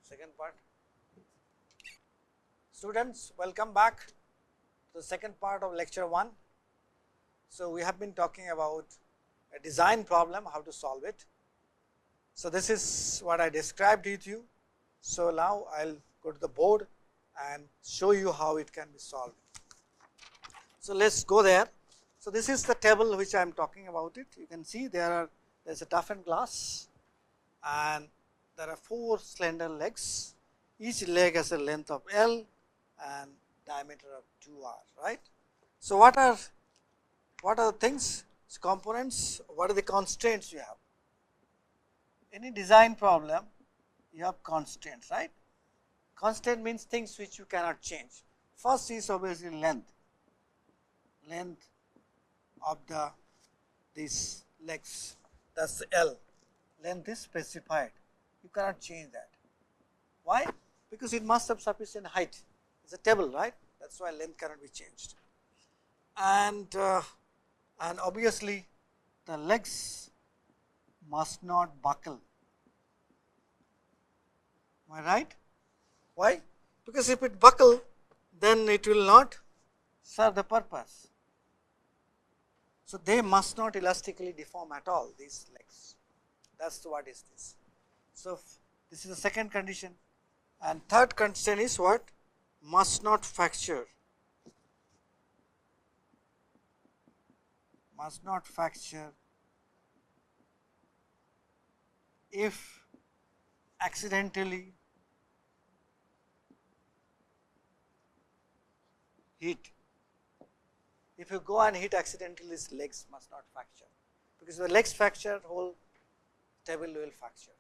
second part. Students, welcome back to the second part of lecture 1. So, we have been talking about a design problem, how to solve it. So, this is what I described to you. So, now I will go to the board and show you how it can be solved. So, let us go there. So, this is the table which I am talking about it. You can see there is a toughened glass and there are 4 slender legs. Each leg has a length of L and diameter of 2r, right. So, what are the things, components, what are the constraints you have? Any design problem, you have constraints, right. Constraint means things which you cannot change. First is obviously length of these legs, that is L, length is specified, you cannot change that. Why? Because it must have sufficient height, it is a table, right, that is why length cannot be changed. And obviously the legs must not buckle, am I right? Why? Because if it buckle, then it will not serve the purpose. So, they must not elastically deform at all, these legs, that is what is this. So, this is the second condition, and third condition is what? Must not fracture, if accidentally hit. If you go and hit accidentally, these legs must not fracture, because if the legs fracture, whole table will fracture.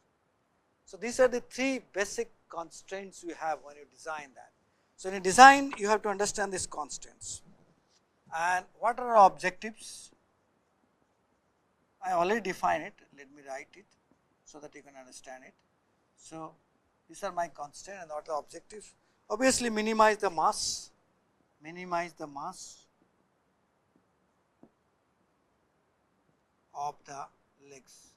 So, these are the 3 basic constraints you have when you design that. So, in a design you have to understand these constraints. And what are our objectives? I already define it, let me write it so that you can understand it. So, these are my constraints and what are the objectives? Obviously, minimize the mass of the legs.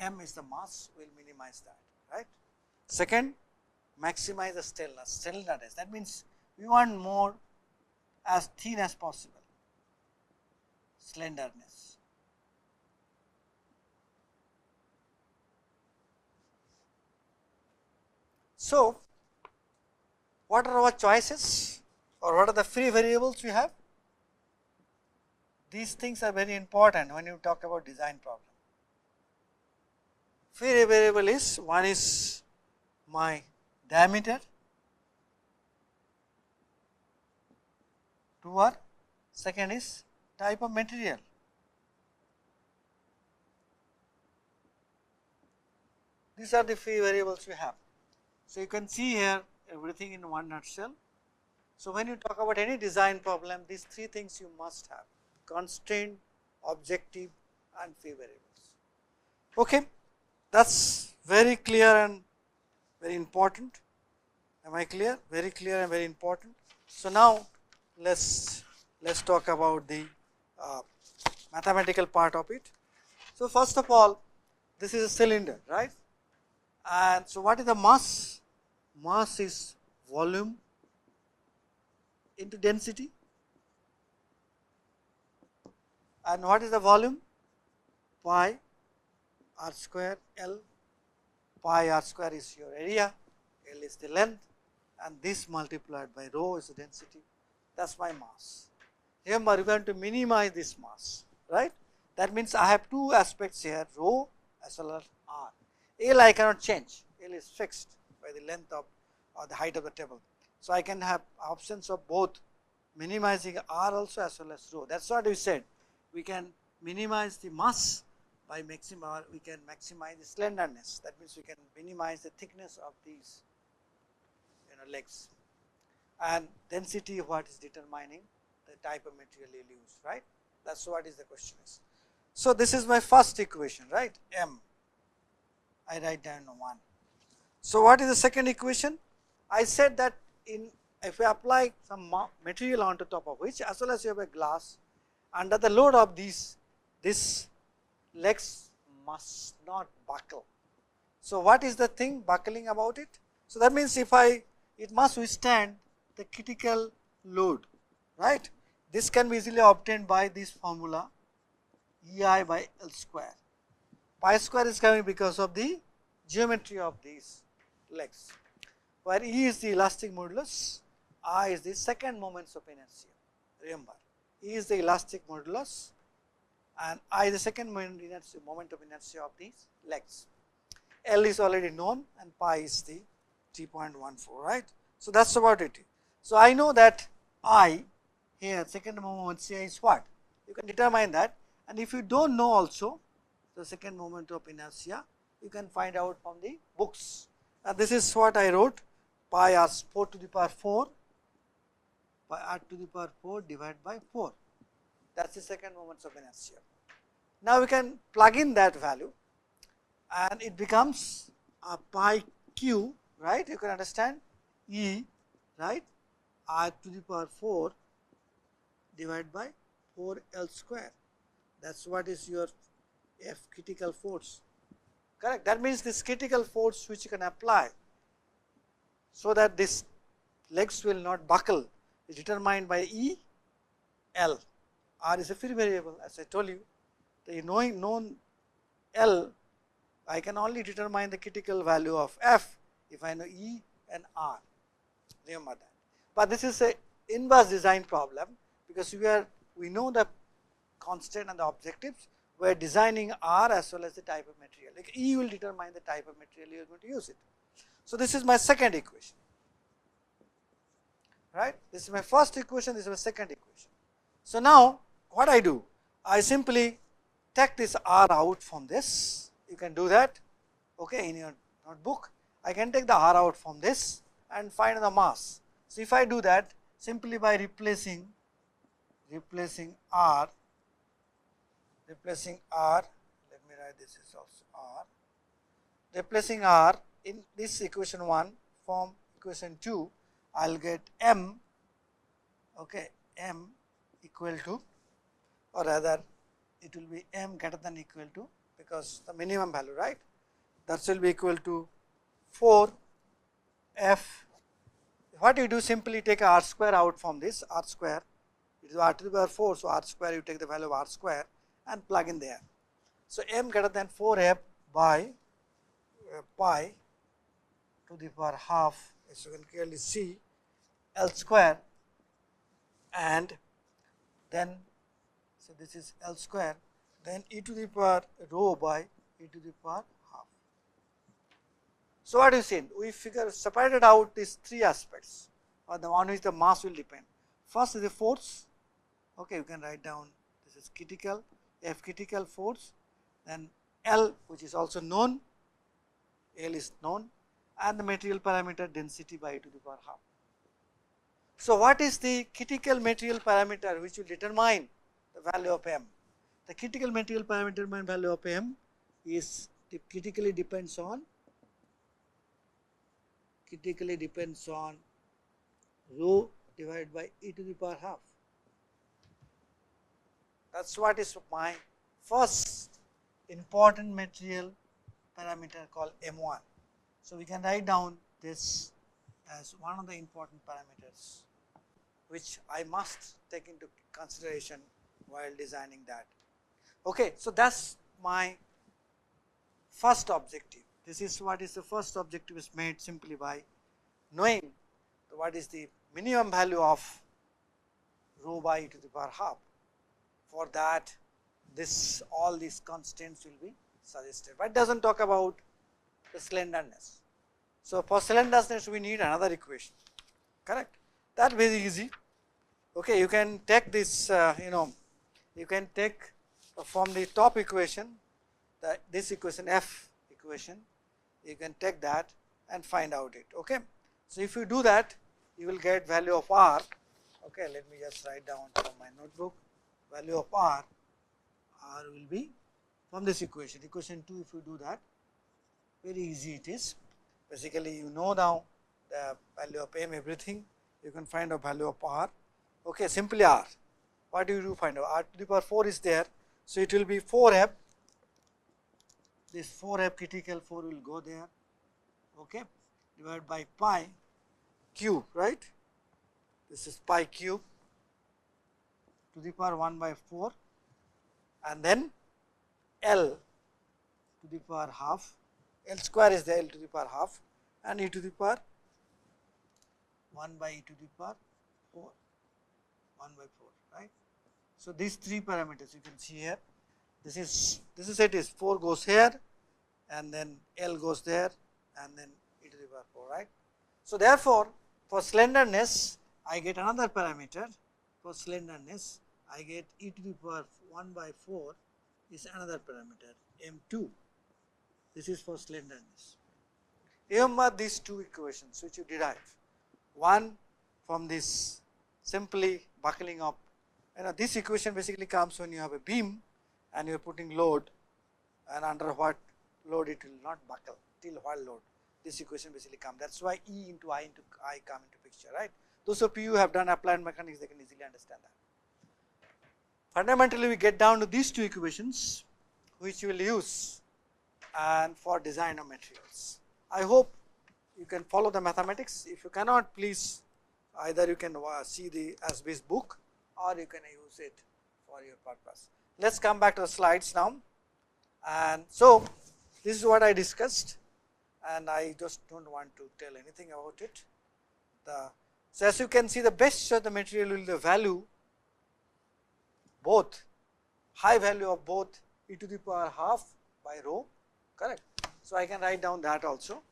M is the mass, we will minimize that, right. Second, maximize the slenderness, that means we want more as thin as possible, slenderness. So, what are our choices or what are the free variables we have? These things are very important when you talk about design problem. Free variable is, one is my diameter, 2r, second is type of material. These are the free variables we have. So, you can see here everything in one nutshell. So, when you talk about any design problem, these 3 things you must have: constraint, objective and free variables. Okay. That is very clear and very important. Am I clear? Very clear and very important. So, now let us talk about the mathematical part of it. So, first of all, this is a cylinder, right, and so what is the mass? Mass is volume into density, and what is the volume? Pi r square L, pi r square is your area, L is the length, and this multiplied by rho is the density, that is my mass. Remember, we are going to minimize this mass, right. That means I have 2 aspects here, rho as well as r. L I cannot change, L is fixed by the length of or the height of the table. So, I can have options of both minimizing r also as well as rho. That is what we said, we can minimize the mass by we can maximize the slenderness, that means we can minimize the thickness of these legs, and density what is determining the type of material you use, right. That is what is the question is. So, this is my first equation, right, M, I write down 1. So, what is the second equation? I said that if we apply some material on top of which, as well as you have a glass, under the load of these legs must not buckle. So what is the thing buckling about it? So that means it must withstand the critical load, right? This can be easily obtained by this formula EI by L square. Pi square is coming because of the geometry of these legs, where E is the elastic modulus, I is the second moments of inertia. Remember, E is the elastic modulus and I is the second moment of inertia of these legs. L is already known and pi is the 3.14, right. So that is about it. So I know that I here second moment C is what? You can determine that, and if you do not know also the second moment of inertia, you can find out from the books. And this is what I wrote, pi r 4 to the power 4 by r to the power 4 divided by 4. That is the second moments of inertia. Now we can plug in that value and it becomes a pi q, right. You can understand E, right, r to the power 4 divided by 4 L square. That is what is your F critical force, correct. That means this critical force which you can apply so that this legs will not buckle is determined by E, L. R is a free variable, as I told you. The known L, I can only determine the critical value of F if I know E and R. Remember that. But this is a inverse design problem because we know the constant and the objectives. We are designing R as well as the type of material. Like E will determine the type of material you are going to use it. So this is my second equation, right. This is my first equation. This is my second equation. So now what I do? I simply take this R out from this. You can do that, okay, in your notebook. I can take the R out from this and find the mass. So if I do that simply by replacing R, let me write this is also R, replacing R in this equation 1 from equation 2, I will get M, okay, M equal to, or rather it will be M greater than equal to, because the minimum value, right, that will be equal to 4 F. What you do, simply take R square out from this, R square, it is R to the power 4, so R square, you take the value of R square and plug in there. So M greater than 4 F by pi to the power half, as you can clearly see, L square, and then, so this is L square, then e to the power rho by e to the power half. So what you see? We separated out these three aspects, or the on which the mass will depend. First is the force. Okay, you can write down this is critical, F critical force, then L, which is also known, L is known, and the material parameter density by e to the power half. So what is the critical material parameter which will determine the value of M? The critical material parameter value of M is critically depends on rho divided by e to the power half. That is what is my first important material parameter called M1. So we can write down this as one of the important parameters which I must take into consideration while designing that. Okay, so that is my first objective. This is what is the first objective is made simply by knowing what is the minimum value of rho by e to the power half. For that, all these constants will be suggested, but it does not talk about the slenderness. So for slenderness we need another equation, correct? That very easy. Okay, you can take this, you can take from the top equation, this equation F equation, you can take that and find out it. Okay, so if you do that, you will get value of R. Okay, let me just write down from my notebook, value of R will be from this equation, equation 2. If you do that, very easy it is. Basically, you know now the value of M, everything, you can find a value of R. Okay, simply R. What do you do? Find out R to the power 4 is there, so it will be 4F this 4f critical 4 will go there, okay, divided by pi cube, right. This is pi cube to the power 1 by 4, and then L to the power half, L square is the L to the power half, and e to the power 1 by e to the power 4, 1 by 4, right. So, these 3 parameters you can see here, this is it is 4 goes here, and then L goes there, and then e to the power 4, right. So, therefore, for slenderness I get another parameter, for slenderness I get e to the power 1 by 4 is another parameter M2, this is for slenderness. Remember these 2 equations which you derive, one from this simply buckling up, this equation basically comes when you have a beam and you are putting load, and under what load it will not buckle, till what load, this equation basically comes. That is why E into I come into picture, right. Those of you who have done applied mechanics, they can easily understand that. Fundamentally we get down to these 2 equations which we will use and for design of materials. I hope you can follow the mathematics. If you cannot, please either you can see the ASBIS book or you can use it for your purpose. Let us come back to the slides now. And so, this is what I discussed, and I just do not want to tell anything about it. So, as you can see, the best of the material will be the value, both high value of both e to the power half by rho, correct. So, I can write down that also.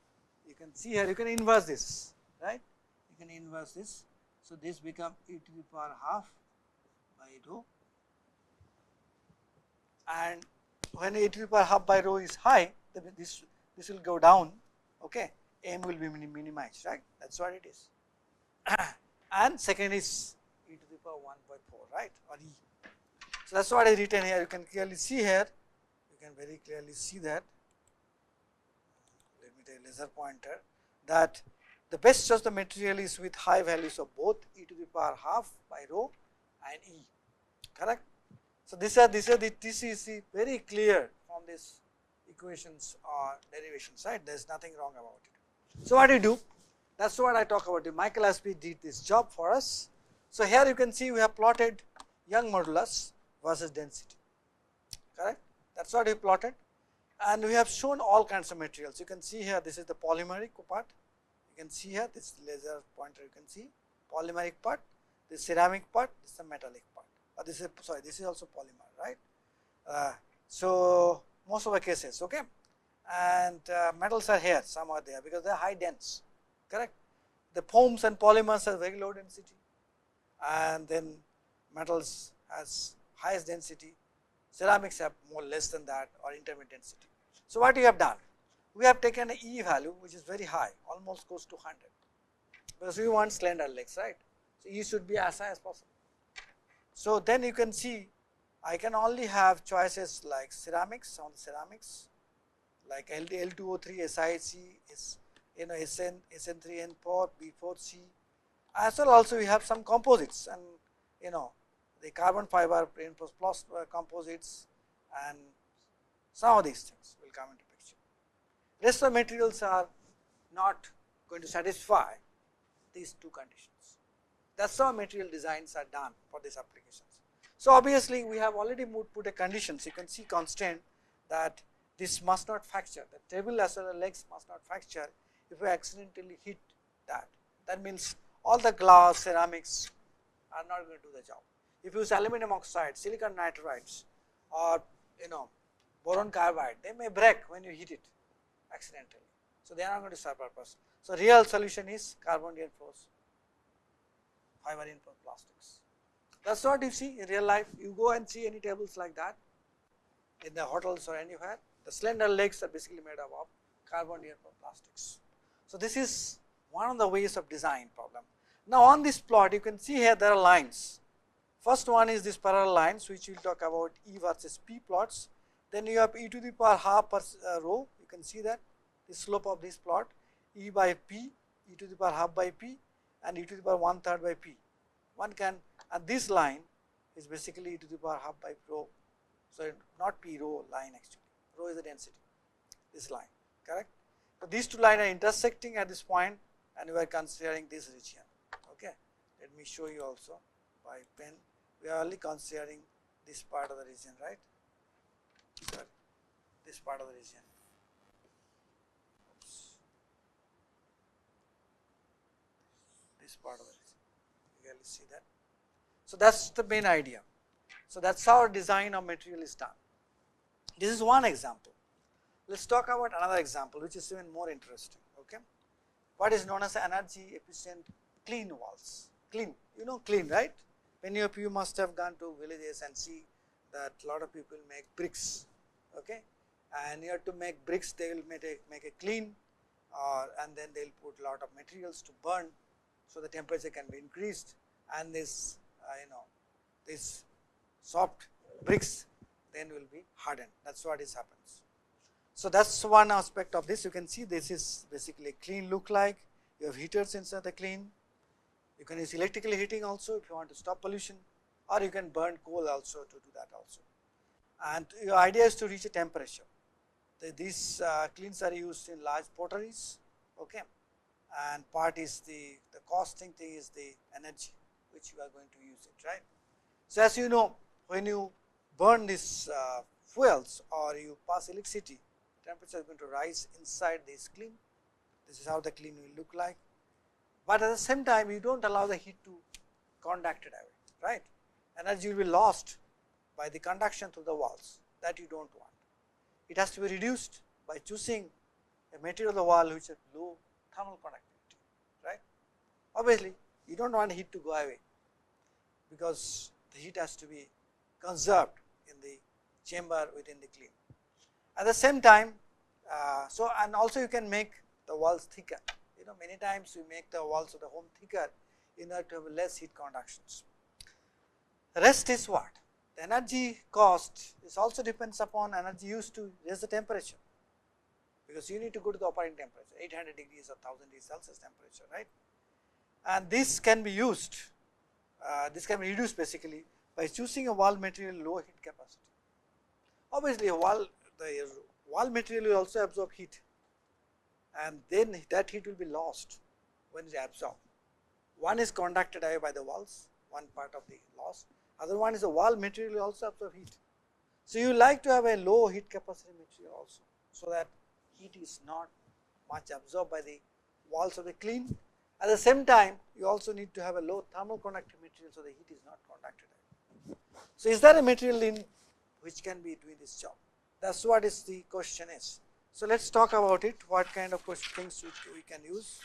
You can see here, you can inverse this, right, you can inverse this. So, this becomes e to the power half by rho, and when e to the power half by rho is high, this will go down, okay, m will be minimized, right, that is what it is. And second is e to the power 1 by 4, right, or e. So, that is what I written here, you can clearly see here, you can very clearly see that, let me take a laser pointer, that the best choice of the material is with high values of both e to the power half by rho and e, correct. So, this is very clear from these equations or derivations, right, there is nothing wrong about it. So, what do you do? That is what I talk about. Michael ASBIS did this job for us. So, here you can see we have plotted Young modulus versus density, correct, that is what we plotted, and we have shown all kinds of materials. You can see here, this is the polymeric part, you can see here, this laser pointer, you can see polymeric part, this ceramic part, this is the metallic part, or this is, sorry, this is also polymer, right. So, most of the cases, okay, and metals are here, some are there because they are high dense, correct. The foams and polymers are very low density, and then metals has highest density, ceramics have more less than that or intermediate density. So, what we have done? We have taken a E value which is very high, almost close to 100, because we want slender legs, right. So, E should be as high as possible. So, then you can see I can only have choices like ceramics, on the ceramics, like L2O3 SiC is SN3N4 B4C, as well also we have some composites, and the carbon fiber reinforced composites, and some of these things will come into picture. Rest of the materials are not going to satisfy these 2 conditions. That is how material designs are done for these applications. So, obviously, we have already put a conditions, you can see constraint that this must not fracture, the table as well as legs must not fracture if we accidentally hit that. That means all the glass, ceramics are not going to do the job. If you use aluminum oxide, silicon nitrides, or boron carbide, they may break when you hit it accidentally. So, they are not going to serve purpose. So, real solution is carbon reinforced fiber reinforced plastics. That is what you see in real life. You go and see any tables like that in the hotels or anywhere. The slender legs are basically made up of carbon reinforced plastics. So, this is one of the ways of design problem. Now, on this plot you can see here there are lines. First one is this parallel lines which we will talk about E versus P plots. Then you have e to the power half per rho, you can see that the slope of this plot E by P, e to the power half by P, and e to the power 1/3 by P. One can, and this line is basically e to the power half by rho. So, not P, rho line actually, rho is the density. this line, correct. So, these two lines are intersecting at this point and we are considering this region. Okay. Let me show you also by pen. We are only considering this part of the region, right? Sorry, this part of the region. Oops. This part of the region. You can see that. So, that is the main idea. So, that is how design of material is done. This is one example. Let us talk about another example which is even more interesting. Okay. What is known as energy efficient clean walls. Clean, you know clean, right? Many of you must have gone to villages and see that a lot of people make bricks, okay? And you have to make bricks, they will make a clean and then they will put a lot of materials to burn, so the temperature can be increased and this this soft bricks then will be hardened. That is what happens. So, that is one aspect of this. You can see this is basically clean look like. You have heaters inside the clean. You can use electrical heating also if you want to stop pollution, or you can burn coal also to do that also. And your idea is to reach a temperature. These cleans are used in large potteries, okay, and part is the costing thing is the energy which you are going to use it, right. So, as you know, when you burn these fuels or you pass electricity, temperature is going to rise inside this clean. This is how the clean will look like. But at the same time, you do not allow the heat to conduct it away, right. Energy will be lost by the conduction through the walls, that you do not want. It has to be reduced by choosing a material of the wall which has low thermal conductivity, right. Obviously, you do not want heat to go away because the heat has to be conserved in the chamber within the clean. At the same time, and also you can make the walls thicker. You know, many times we make the walls of the home thicker in order to have less heat conductions. The rest is what? The energy cost is also depends upon energy used to raise the temperature, because you need to go to the operating temperature, 800 degrees or 1000 degrees Celsius temperature, right. And this can be used, this can be reduced basically by choosing a wall material low heat capacity. Obviously, the wall material will also absorb heat, and then that heat will be lost when it is absorbed. One is conducted away by the walls, one part of the loss, other one is the wall material will also absorb heat. So, you like to have a low heat capacity material also, so that heat is not much absorbed by the walls of the clean. At the same time, you also need to have a low thermal conductive material, so the heat is not conducted away. So, is there a material in which can be doing this job? That is what is the question is. So, let us talk about it, what kind of things we can use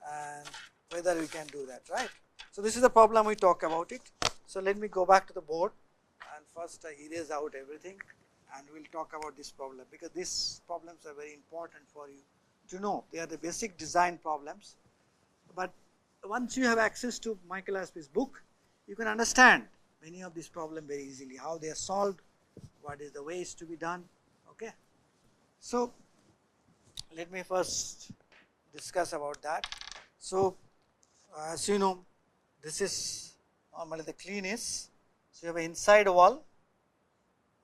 and whether we can do that, right. So, this is the problem we talk about it. So, let me go back to the board and first erase out everything and we will talk about this problem, because these problems are very important for you to know. They are the basic design problems, but once you have access to Michael Aspie's book, you can understand many of these problems very easily, how they are solved, what is the ways to be done, okay. So, let me first discuss about that. So, as you know, this is normally the clean is. So, you have an inside wall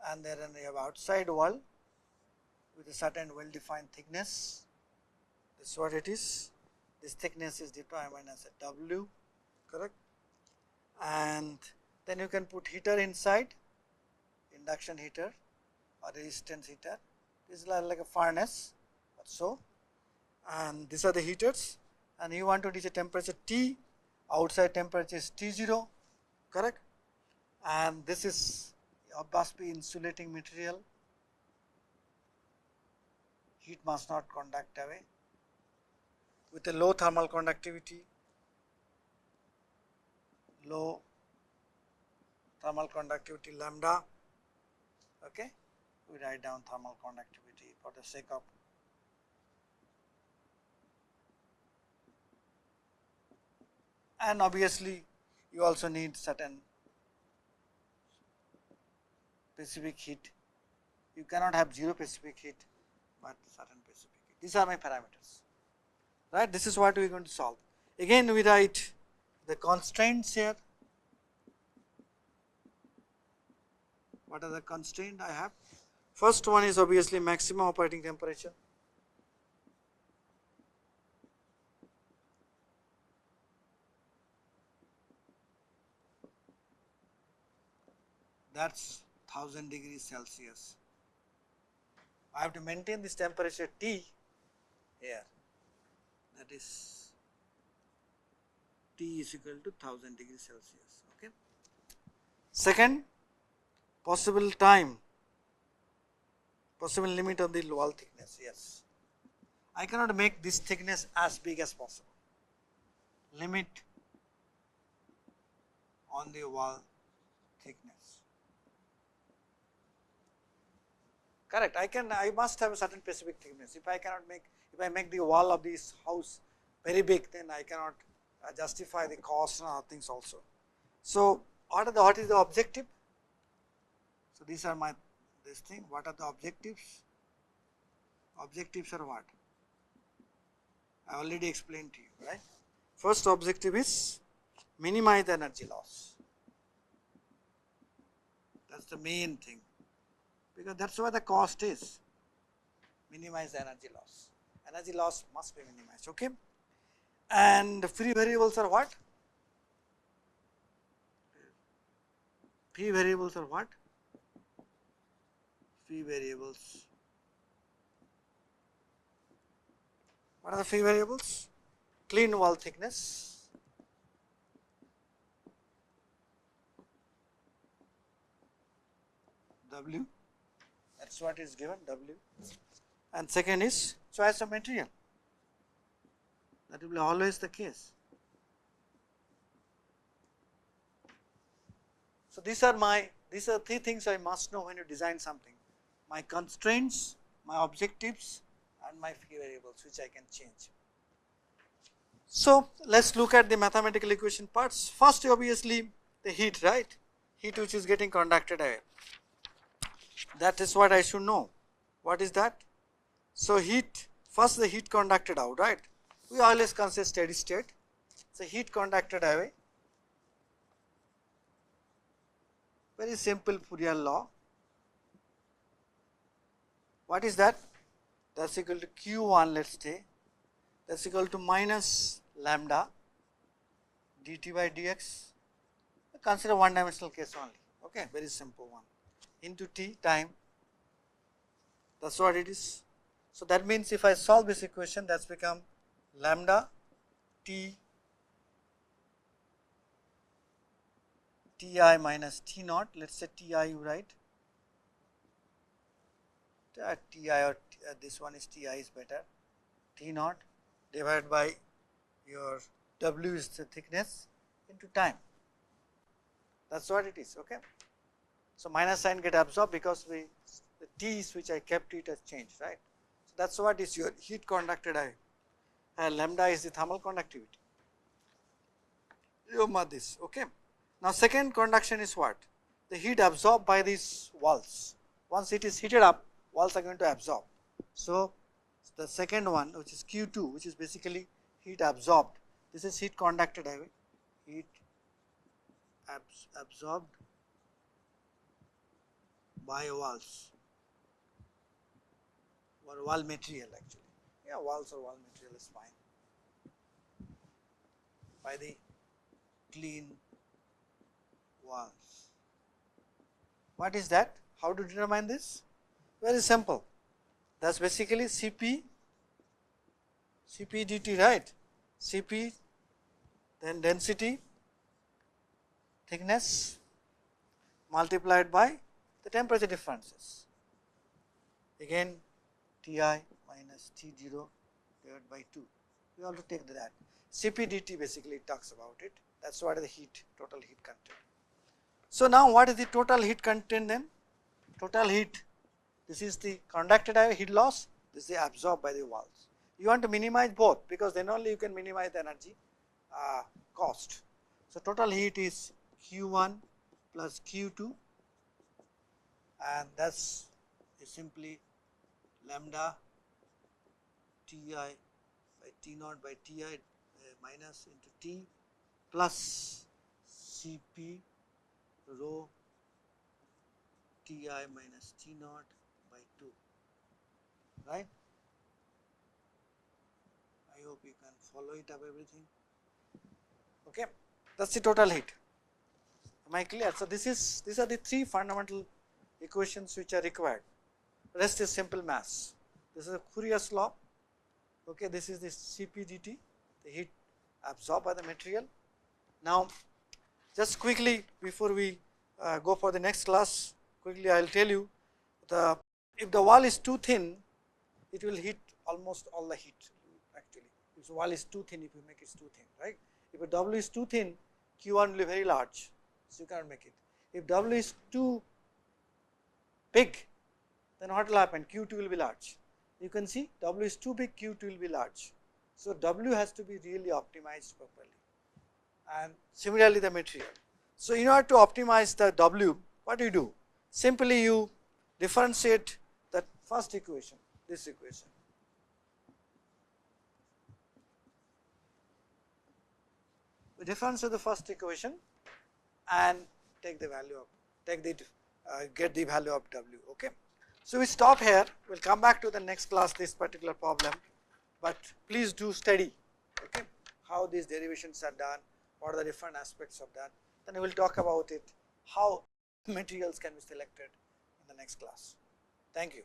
and then you have outside wall with a certain well defined thickness. This is what it is. This thickness is determined as a W, correct. And then you can put heater inside, induction heater or resistance heater. This is like a furnace or so, and these are the heaters, and you want to reach a temperature T, outside temperature is T0, correct. And this is must be insulating material, heat must not conduct away, with a low thermal conductivity, low thermal conductivity lambda, okay. We write down thermal conductivity for the sake of and obviously you also need certain specific heat. You cannot have 0 specific heat, but certain specific heat. These are my parameters, right. This is what we are going to solve. Again we write the constraints here. What are the constraints I have? First one is obviously maximum operating temperature. that is 1000 degrees Celsius. I have to maintain this temperature T here, that is T is equal to 1000 degrees Celsius. Okay. Second, possible time, possible limit of the wall thickness. Yes, I cannot make this thickness as big as possible. Limit on the wall thickness. Correct. I must have a certain specific thickness. If I make the wall of this house very big, then I cannot justify the cost and other things also. So what is the objective? So these are this thing. What are the objectives? Objectives are what? I already explained to you, right? First objective is minimize the energy loss. That's the main thing, because that's where the cost is. Minimize the energy loss. Energy loss must be minimized. Okay. And the free variables are what? Free variables are what? Free variables. What are the free variables? Clean wall thickness, W, that's what is given, W, and second is choice of material. That will be always the case. So these are three things I must know when you design something: my constraints, my objectives, and my free variables, which I can change. So let's look at the mathematical equation parts. First, obviously the heat, right? Heat which is getting conducted away. That is what I should know. What is that? So heat, first the heat conducted out, right? We always consider steady state. So heat conducted away. Very simple Fourier law. What is that? That's equal to Q1, let's say. That's equal to minus lambda dt by dx. Consider one dimensional case only. Okay, very simple one. Into t time. That's what it is. So that means if I solve this equation, that's become lambda t ti minus t naught. Let's say ti you write. Ti or this one is ti is better. T naught divided by your W is the thickness into time. That's what it is. Okay. So minus sign get absorbed because the T's which I kept it has changed, right? So that's what is your heat conducted away. And lambda is the thermal conductivity. You mark this. Okay. Now second conduction is what? The heat absorbed by these walls. Once it is heated up, walls are going to absorb. So the second one, which is Q2, which is basically heat absorbed. This is heat conducted away. Heat absorbed by walls or wall material actually. Yeah, walls or wall material is fine. By the clean walls. What is that? How to determine this? Very simple. That's basically Cp dt, right? Cp, then density, thickness multiplied by the temperature differences. Again Ti minus T0 divided by 2. We have to take that. Cp dt basically talks about it. That's what is the heat, total heat content. So now what is the total heat content then? Total heat, this is the conducted heat loss, this is the absorbed by the walls. You want to minimize both because then only you can minimize the energy cost. So total heat is Q1 plus Q2, and that's simply lambda Ti by T naught by Ti minus into T plus Cp rho Ti minus T naught by 2, right? I hope you can follow it up everything. Okay, that's the total heat. Am I clear? So these are the three fundamental equations which are required. Rest is simple mass. This is a Fourier's law. Okay, this is the CPdT, the heat absorbed by the material. Now, just quickly before we go for the next class, quickly I will tell you if the wall is too thin, it will hit almost all the heat actually. If the wall is too thin, if you make it too thin, right? If a W is too thin, Q1 will be very large, so you cannot make it. If W is too big, then what will happen? Q2 will be large. You can see W is too big, Q2 will be large. So W has to be really optimized properly. And similarly the material. So in order to optimize the W, what do you do? Simply you differentiate the first equation, this equation. We differentiate the first equation and take the value of, get the value of W, okay. So we stop here, we will come back to the next class this particular problem, but please do study, okay, how these derivations are done, what are the different aspects of that, then we will talk about it, how materials can be selected in the next class. Thank you.